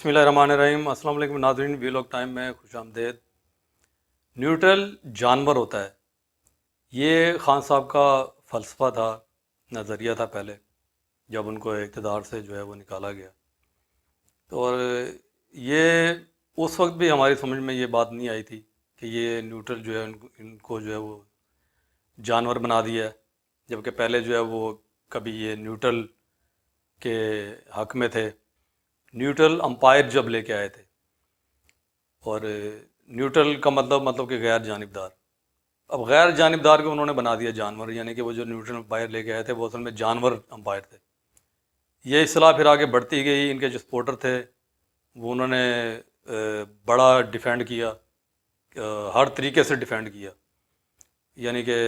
बिस्मिल्लाहिर्रहमानिर्रहीम। अस्सलाम वालेकुम नाज़रीन, वीलॉग टाइम में खुश आमदेद। न्यूट्रल जानवर होता है, ये ख़ान साहब का फ़लसफ़ा था, नज़रिया था पहले जब उनको इक़्तिदार से जो है वो निकाला गया। तो और ये उस वक्त भी हमारी समझ में ये बात नहीं आई थी कि ये न्यूट्रल जो है इनको जो है वो जानवर बना दिया है, जबकि पहले जो है वो कभी ये न्यूट्रल के हक़ में थे। न्यूट्रल अंपायर जब लेके आए थे, और न्यूट्रल का मतलब कि गैर जानिबदार। अब गैर जानिबदार को उन्होंने बना दिया जानवर, यानी कि वो जो न्यूट्रल अंपायर लेके आए थे वो असल में जानवर अंपायर थे। ये इस्तेलाह फिर आगे बढ़ती गई। इनके जो सपोर्टर थे वो उन्होंने बड़ा डिफेंड किया, हर तरीके से डिफेंड किया। यानी कि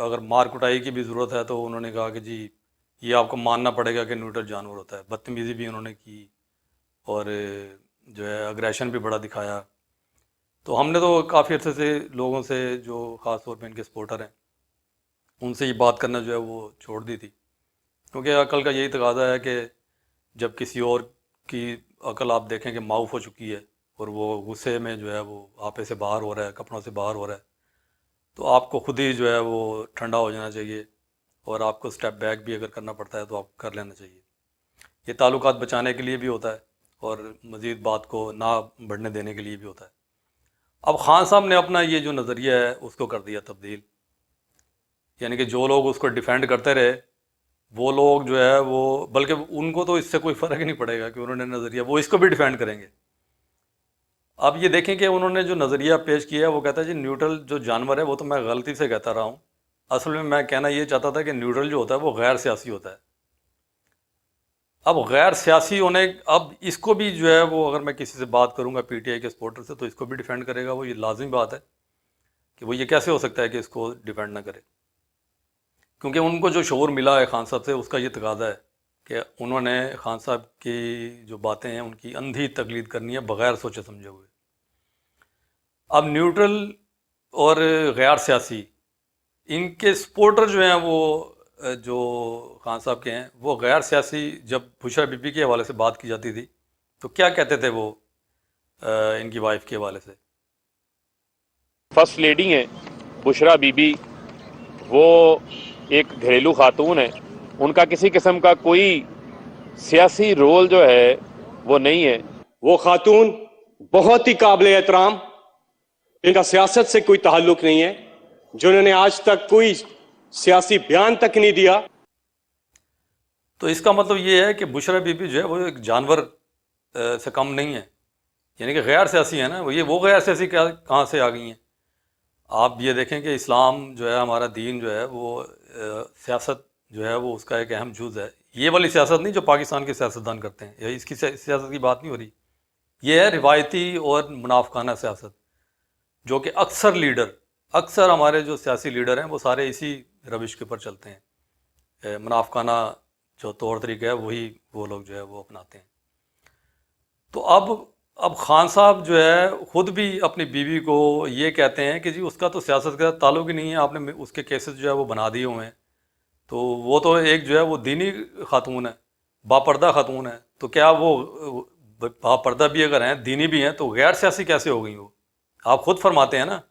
अगर मार कुटाई की भी ज़रूरत है तो उन्होंने कहा कि जी ये आपको मानना पड़ेगा कि न्यूट्रल जानवर होता है। बदतमीज़ी भी उन्होंने की और जो है अग्रेशन भी बड़ा दिखाया। तो हमने तो काफ़ी अर्से से लोगों से जो ख़ास तौर पे इनके सपोर्टर हैं उनसे ये बात करना जो है वो छोड़ दी थी, क्योंकि अकल का यही तकाज़ा है कि जब किसी और की अकल आप देखें कि माऊफ हो चुकी है और वो गुस्से में जो है वो आपे से बाहर हो रहा है, कपड़ों से बाहर हो रहा है, तो आपको खुद ही जो है वो ठंडा हो जाना चाहिए और आपको स्टेप बैक भी अगर करना पड़ता है तो आप कर लेना चाहिए। ये ताल्लुकात बचाने के लिए भी होता है और मज़ीद बात को ना बढ़ने देने के लिए भी होता है। अब ख़ान साहब ने अपना ये जो नज़रिया है उसको कर दिया तब्दील, यानी कि जो लोग उसको डिफेंड करते रहे वो लोग जो है वो, बल्कि उनको तो इससे कोई फ़र्क ही नहीं पड़ेगा कि उन्होंने नज़रिया, वो इसको भी डिफेंड करेंगे। अब ये देखें कि उन्होंने जो नज़रिया पेश किया है वो कहता है जी न्यूट्रल जो जानवर है वो तो मैं गलती से कहता रहा हूँ, असल में मैं कहना ये चाहता था कि न्यूट्रल जो होता है वो गैर सियासी होता है। अब गैर सियासी होने, अब इसको भी जो है वो अगर मैं किसी से बात करूंगा पीटीआई के सपोर्टर से तो इसको भी डिफेंड करेगा वो, ये लाजिमी बात है कि वो ये कैसे हो सकता है कि इसको डिफेंड ना करे, क्योंकि उनको जो शोर मिला है खान साहब से उसका ये तकाजा है कि उन्होंने खान साहब की जो बातें हैं उनकी अंधी तकलीद करनी है बग़ैर सोचे समझे हुए। अब न्यूट्रल और गैर सियासी, इनके सपोर्टर जो हैं वो जो खान साहब के हैं वो गैर सियासी, जब बुशरा बीबी के हवाले से बात की जाती थी तो क्या कहते थे वो इनकी वाइफ के हवाले से? फर्स्ट लेडी हैं बुशरा बीबी, वो एक घरेलू खातून है, उनका किसी किस्म का कोई सियासी रोल जो है वो नहीं है। वो खातून बहुत ही काबिल एहतराम, इनका सियासत से कोई ताल्लुक नहीं है, जिन्होंने आज तक कोई सियासी बयान तक नहीं दिया। तो इसका मतलब ये है कि बुशरा बीबी जो है वो एक जानवर से कम नहीं है, यानी कि गैर सियासी है ना वो गैर सियासी क्या कहाँ से आ गई हैं? आप ये देखें कि इस्लाम जो है हमारा दीन जो है वो सियासत जो है वो उसका एक अहम जुज़ है। ये वाली सियासत नहीं जो पाकिस्तान के सियासतदान करते हैं, या इसकी सियासत की बात नहीं हो रही। ये है रिवायती और मुनाफिकाना सियासत, जो कि अक्सर हमारे जो सियासी लीडर हैं वो सारे इसी रविश के ऊपर चलते हैं। मुनाफिकाना जो तौर तरीका है वही वो लोग जो है वो अपनाते हैं। तो अब खान साहब जो है ख़ुद भी अपनी बीवी को ये कहते हैं कि जी उसका तो सियासत के साथ ताल्लुक़ ही नहीं है, आपने उसके केसेस जो है वो बना दिए हुए हैं, तो वो तो एक जो है वो दीनी खातून है, बापर्दा खातून है, तो क्या वो बापर्दा भी अगर हैं दीनी भी हैं तो गैर सियासी कैसे हो गई वो? आप ख़ुद फरमाते हैं ना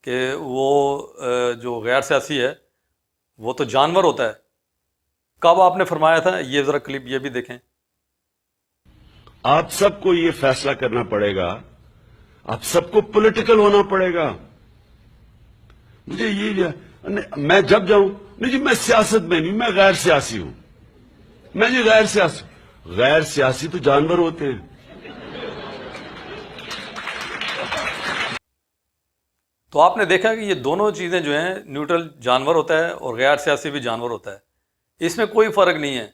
कि वो जो गैर सियासी है वो तो जानवर होता है। कब आपने फरमाया था? ये ज़रा क्लिप ये भी देखें। आप सबको ये फैसला करना पड़ेगा, आप सबको पॉलिटिकल होना पड़ेगा। मुझे ये मैं जब जाऊं, नहीं जी मैं सियासत में नहीं, मैं गैर सियासी हूं। मैं जी गैर सियासी तो जानवर होते हैं। तो आपने देखा कि ये दोनों चीज़ें जो हैं, न्यूट्रल जानवर होता है और गैर सियासी भी जानवर होता है, इसमें कोई फ़र्क नहीं है।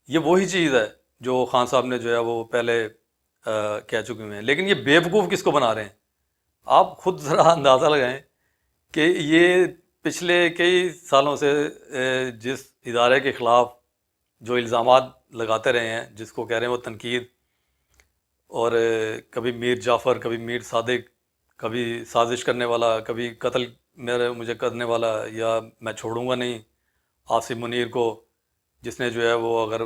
ये वही चीज़ है जो खान साहब ने जो है वो पहले कह चुके हुए हैं। लेकिन ये बेवकूफ़ किसको बना रहे हैं? आप खुद ज़रा अंदाज़ा लगाएं कि ये पिछले कई सालों से जिस इदारे के ख़िलाफ़ जो इल्ज़ामात लगाते रहे हैं, जिसको कह रहे हैं वो तनकीद, और कभी मीर जाफ़र, कभी मीर सादिक, कभी साजिश करने वाला, कभी कत्ल मुझे करने वाला, या मैं छोड़ूंगा नहीं आसिम मुनीर को, جس نے جو ہے وہ اگر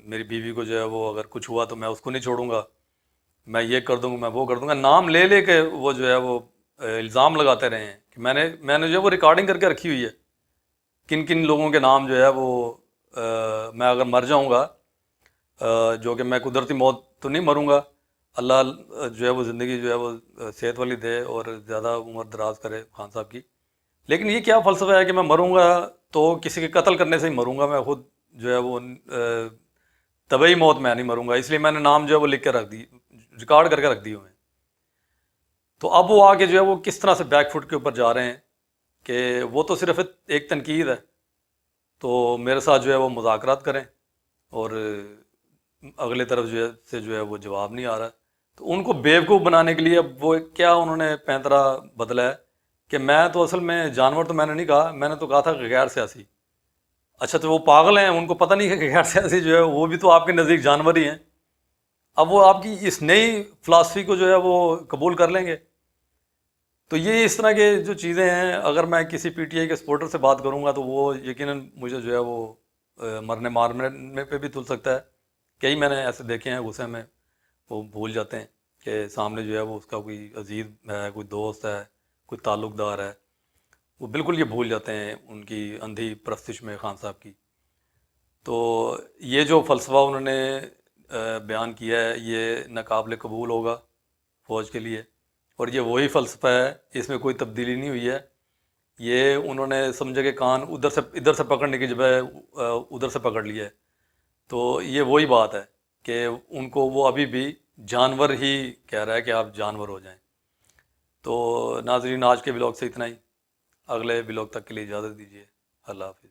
میری بیوی کو جو ہے وہ اگر کچھ ہوا تو میں اس کو نہیں چھوڑوں گا، میں یہ کر دوں گا، میں وہ کر دوں گا، نام لے لے کے وہ جو ہے وہ الزام لگاتے رہے ہیں کہ میں نے جو ہے وہ ریکارڈنگ کر کے رکھی ہوئی ہے کن کن لوگوں کے نام جو ہے وہ میں اگر مر جاؤں گا، جو کہ میں قدرتی موت تو نہیں مروں گا، اللہ جو ہے وہ زندگی جو ہے وہ صحت والی دے اور زیادہ عمر دراز کرے خان صاحب کی، لیکن یہ کیا فلسفہ ہے کہ میں مروں گا تو کسی کے قتل کرنے سے ہی مروں گا، میں خود جو ہے وہ طبعی موت میں نہیں مروں گا، اس لیے میں نے نام جو ہے وہ لکھ کے رکھ دی، ریکارڈ کر کے رکھ دی ہوئے ہیں۔ تو اب وہ آگے جو ہے وہ کس طرح سے بیک فٹ کے اوپر جا رہے ہیں کہ وہ تو صرف ایک تنقید ہے، تو میرے ساتھ جو ہے وہ مذاکرات کریں، اور اگلے طرف جو ہے وہ جواب نہیں آ رہا، تو ان کو بیوقوف بنانے کے لیے اب وہ کیا انہوں نے پینترا بدلا ہے کہ میں تو اصل میں جانور تو میں نے نہیں کہا، میں نے تو کہا تھا کہ غیر سیاسی۔ اچھا تو وہ پاگل ہیں، ان کو پتہ نہیں ہے کہ غیر سیاسی جو ہے وہ بھی تو آپ کے نزدیک جانور ہی ہیں، اب وہ آپ کی اس نئی فلاسفی کو جو ہے وہ قبول کر لیں گے؟ تو یہ اس طرح کے جو چیزیں ہیں، اگر میں کسی پی ٹی آئی کے سپورٹر سے بات کروں گا تو وہ یقیناً مجھے جو ہے وہ مرنے مارنے پہ بھی تل سکتا ہے، کئی میں نے ایسے دیکھے ہیں غصے میں وہ بھول جاتے ہیں کہ سامنے جو ہے وہ اس کا کوئی عزیز ہے، کوئی دوست ہے، کوئی تعلق دار ہے، وہ بالکل یہ بھول جاتے ہیں ان کی اندھی پرستش میں خان صاحب کی۔ تو یہ جو فلسفہ انہوں نے بیان کیا ہے یہ ناقابل قبول ہوگا فوج کے لیے، اور یہ وہی فلسفہ ہے، اس میں کوئی تبدیلی نہیں ہوئی ہے، یہ انہوں نے سمجھے کہ کان ادھر سے پکڑنے کی بجائے ادھر سے پکڑ لیا ہے، تو یہ وہی بات ہے کہ ان کو وہ ابھی بھی جانور ہی کہہ رہا ہے کہ آپ جانور ہو جائیں۔ تو ناظرین، آج کے ولاگ سے اتنا ہی، اگلے ولاگ تک کے لیے اجازت دیجیے، اللہ حافظ۔